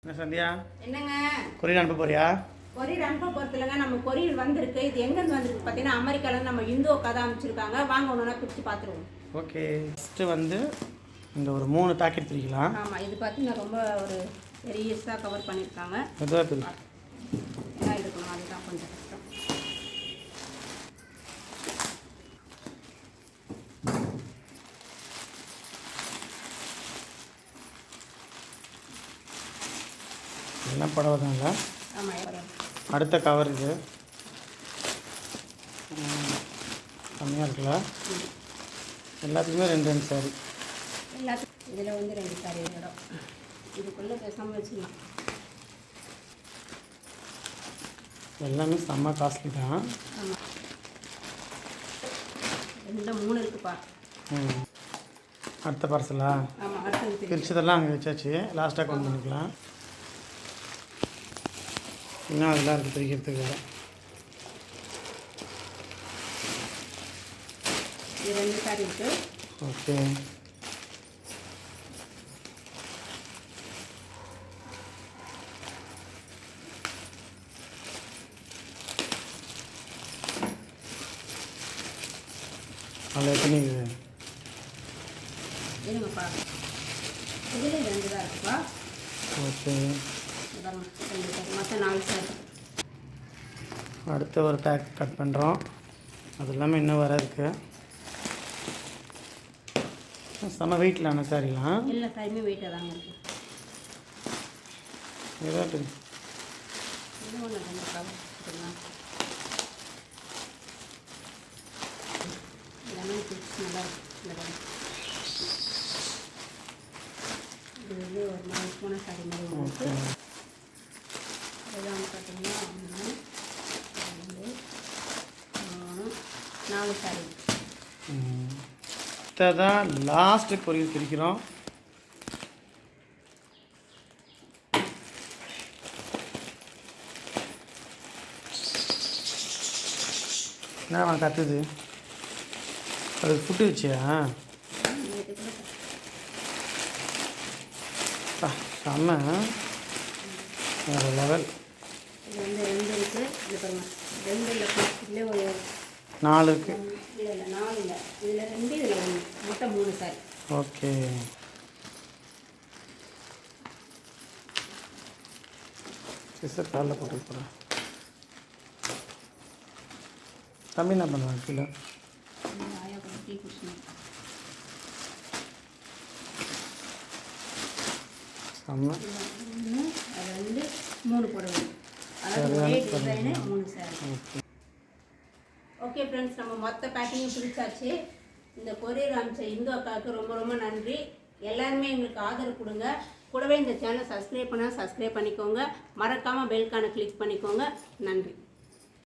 என்ன சந்தியா என்னங்க கொரியர் அனுப்ப போறியா? கொரியர் அனுப்ப போறதுலங்க நம்ம கொரியர் வந்திருக்கு. இது எங்க இருந்து வந்திருக்கு பார்த்தீங்கன்னா அமெரிக்கால நம்ம இந்தோ கதை அமைச்சிருக்காங்க. வாங்க ஒண்ணா பிரிச்சு பார்த்துருவோம். ஓகே, ஃபர்ஸ்ட் வந்து இந்த ஒரு 3 பாக்கெட் பிரிக்கலாம். ஆமா, இது பார்த்தீங்கன்னா ரொம்ப ஒரு பெரியஸா கவர் பண்ணிருக்காங்க. மெதுவா பிரி. எல்லாம் எடுக்கணும், அதுதான் கொஞ்சம் கஷ்டம். எல்லாம் புடவை தாங்க. ஆமாம், அடுத்த கவர் இது கம்மியாக இருக்குல்ல? எல்லாத்துக்குமே 2 சாரி. எல்லாத்துக்கும் இதில் வந்து 2 சாரி இடம். இதுக்குள்ளே பேசாமல் வச்சுக்கலாம். எல்லாமே செம்ம காஸ்ட்லி தான். ஆமாம், 3 இருக்குப்பா. அடுத்த பார்சலா? ஆமாம், அடுத்தது பிரிச்சதெல்லாம் அங்கே வச்சாச்சு. லாஸ்ட்டாக கொண்டு பண்ணிக்கலாம். இன்னும் அதெல்லாம் இருக்குது பிரிக்கிறதுக்கு வேறு. இது 2 சாரி இருக்குது. ஓகே, அதில் எத்தனை இருக்குது? இருங்கப்பா, இதில் 2 தான் இருக்குப்பா. ஓகே, மொத்தம் 4 சாரி. அடுத்த ஒரு பேக் கட் பண்ணுறோம். அது இல்லாமல் இன்னும் வர இருக்குது. செம்ம வெயிட்லான சாரிலாம். எல்லா சாரியுமே வெயிட்டாக தாங்க இருக்குது. ஏதாவது இது ஒன்று கண்டிப்பாக எல்லாமே பிடிச்சி நல்லா இருக்கும். இது வந்து ஒரு 4 போன சாரி மாதிரி இருக்குது. அதெல்லாம் வந்து பார்த்தீங்கன்னா 1 2 3 4 சாரி. தான் லாஸ்ட்டு கொரியர் பிரிக்கிறோம். என்ன கத்துது? அது ஃபுட்டு வச்சியா? செம்ம வேறு லெவல். இது வந்து 2 இருக்குது. இது பாருங்க, 2 இல்லை, இதுலேயே ஒரு 4 இருக்குது. இல்லை 4 இல்லை, இதில் 2 இதில் 1, மொத்தம் 3 சாரி. ஓகே, சிஸ்டர் காலில் போட்டு போகிறேன். தம்பி என்ன பண்ணுவாங்க கீழே? ஆயா கூட டீ குடிச்சேன். செம்ம. 1 2 3 புடவை, அதாவது ஒரே டிசைனு 3 சாரி. ஓகே ஃப்ரெண்ட்ஸ், நம்ம மொத்த பேக்கிங்கும் பிடிச்சாச்சு. இந்த கொரியர் அனுப்பிச்ச இந்து அக்காவுக்கு ரொம்ப ரொம்ப நன்றி. எல்லாருமே எங்களுக்கு ஆதரவு கொடுங்க. கூடவே இந்த சேனலை சப்ஸ்கிரைப் பண்ணிக்கோங்க. மறக்காமல் பெல்கானை கிளிக் பண்ணிக்கோங்க. நன்றி.